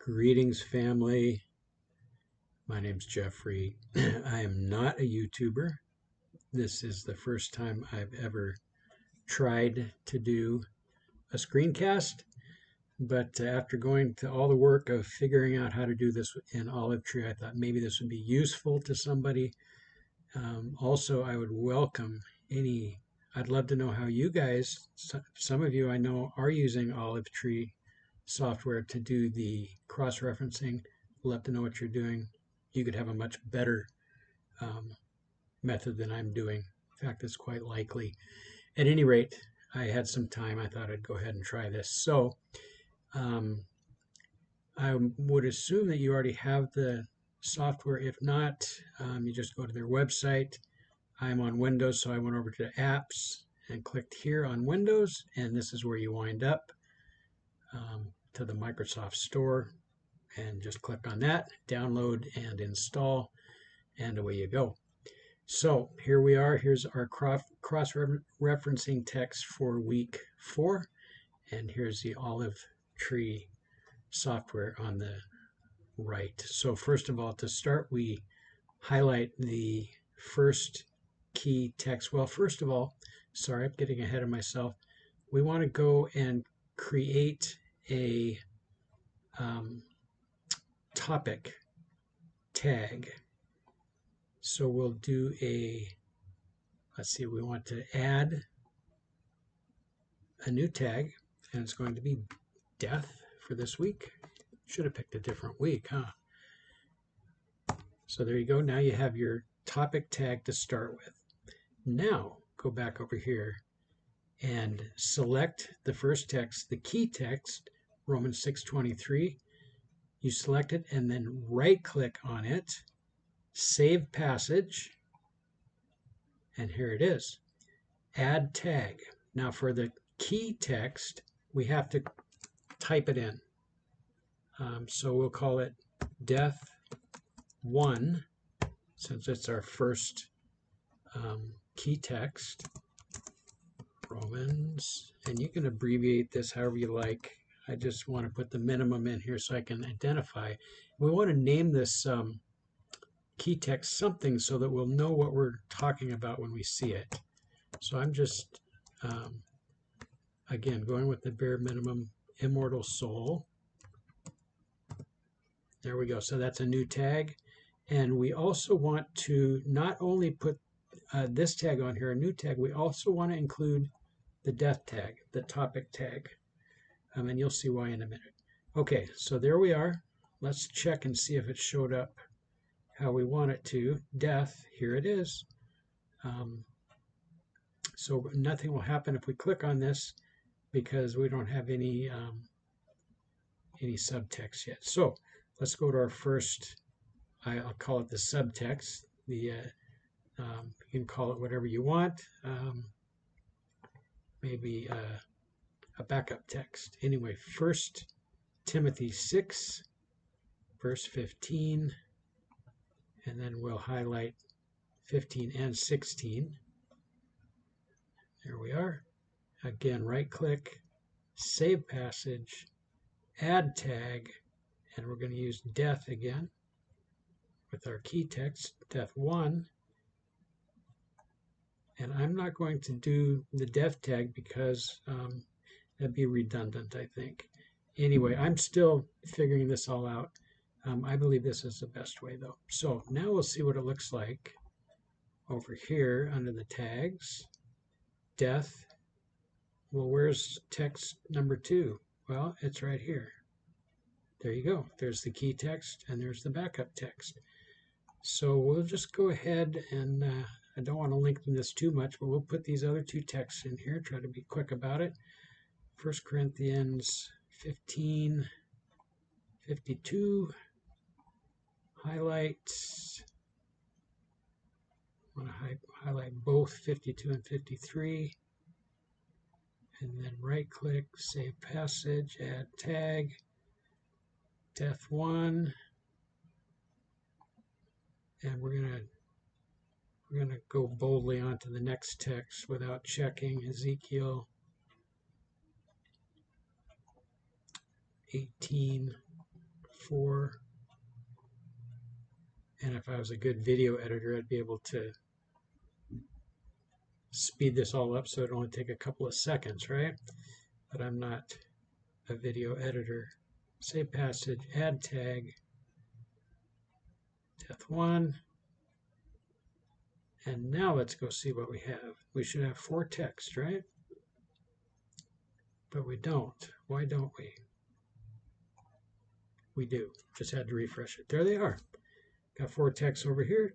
Greetings, family. My name's Jeffrey. I am not a YouTuber. This is the first time I've ever tried to do a screencast, but after going to all the work of figuring out how to do this in Olive Tree, I thought maybe this would be useful to somebody. Also, I would welcome I'd love to know how you guys, some of you I know are using Olive Tree software to do the cross-referencing. Love to know what you're doing. You could have a much better method than I'm doing. In fact, it's quite likely. At any rate, I had some time. I thought I'd go ahead and try this. So I would assume that you already have the software. If not, you just go to their website. I'm on Windows, so I went over to Apps and clicked here on Windows, and this is where you wind up to the Microsoft Store, and just click on that, download and install, and away you go. So here we are. Here's our cross-referencing text for week 4, and here's the Olive Tree software on the right. So first of all, to start, we highlight the first key text. Well, first of all, sorry, I'm getting ahead of myself. We want to go and create a topic tag. So we'll do let's see, we want to add a new tag, and it's going to be death for this week. Should have picked a different week, huh? So there you go. Now you have your topic tag to start with. Now go back over here and select the first text, the key text, Romans 6:23. You select it and then right click on it, save passage, and here it is. Add tag. Now for the key text, we have to type it in. So we'll call it death 1, since it's our first key text, Romans, and you can abbreviate this however you like. I just want to put the minimum in here so I can identify. We want to name this key text something so that we'll know what we're talking about when we see it. So I'm just, again, going with the bare minimum, immortal soul. There we go. So that's a new tag. And we also want to not only put this tag on here, a new tag, we also want to include the death tag, the topic tag. And you'll see why in a minute. Okay, so there we are. Let's check and see if it showed up how we want it to. Death, here it is. So nothing will happen if we click on this because we don't have any subtext yet. So let's go to our first, I'll call it the subtext. You can call it whatever you want. Maybe a backup text. Anyway, 1 Timothy 6, verse 15, and then we'll highlight 15 and 16. There we are. Again, right-click, save passage, add tag, and we're going to use death again with our key text, death 1. And I'm not going to do the death tag because that'd be redundant, I think. Anyway, I'm still figuring this all out. I believe this is the best way, though. So now we'll see what it looks like over here under the tags. Death. Well, where's text number 2? Well, it's right here. There you go. There's the key text, and there's the backup text. So we'll just go ahead and I don't want to lengthen this too much, but we'll put these other 2 texts in here, try to be quick about it. 1 Corinthians 15, 52, highlight. I want to highlight both 52 and 53, and then right-click, save passage, add tag, death 1, and we're gonna go boldly onto the next text without checking. Ezekiel 18, 4. And if I was a good video editor, I'd be able to speed this all up so it only take a couple of seconds, right? But I'm not a video editor. Save passage, add tag, death1. And now let's go see what we have. We should have 4 text, right? But we don't. Why don't we? We do. Just had to refresh it. There they are. Got 4 texts over here.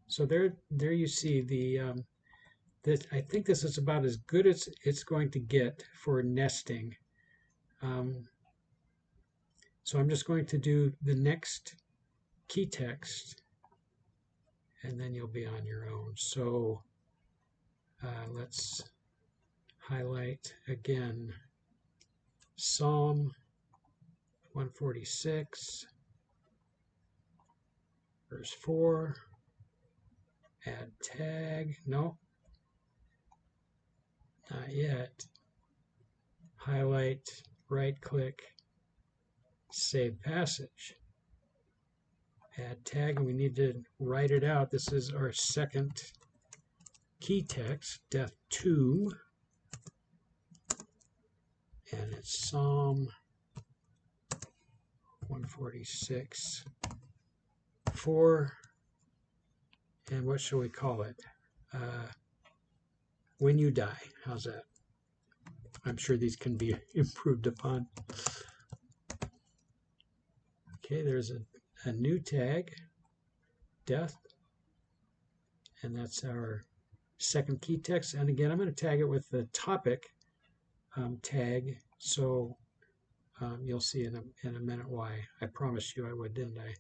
So there you see the. I think this is about as good as it's going to get for nesting. So I'm just going to do the next key text, and then you'll be on your own. So let's highlight again Psalm 146, verse 4, add tag, no, not yet. Highlight, right click, save passage, add tag, and we need to write it out. This is our second key text, death2, and it's Psalm 146, 4, and what shall we call it? When You Die. How's that? I'm sure these can be improved upon. Okay, there's a new tag, death, and that's our second key text. And again, I'm going to tag it with the topic tag, so you'll see in a minute why. I promised you I would, didn't I?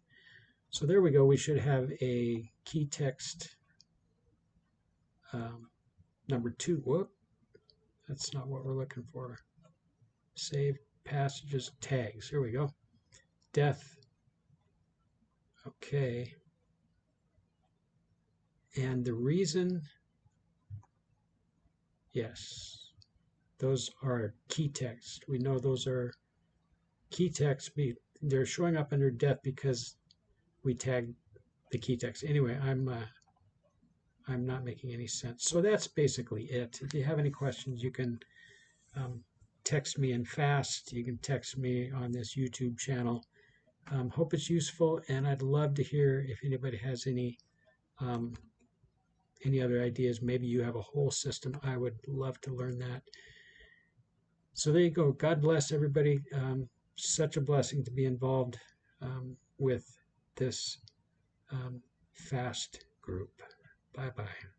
So there we go. We should have a key text number 2. Whoop, that's not what we're looking for. Save passages, tags. Here we go. Death. Okay. And the reason, yes, those are key text. We know those are key text. They're showing up under death because we tagged the key text. Anyway, I'm not making any sense. So that's basically it. If you have any questions, you can text me in fast. You can text me on this YouTube channel. Hope it's useful, and I'd love to hear if anybody has any other ideas. Maybe you have a whole system. I would love to learn that. So there you go. God bless everybody. Such a blessing to be involved with this FAST group. Bye-bye.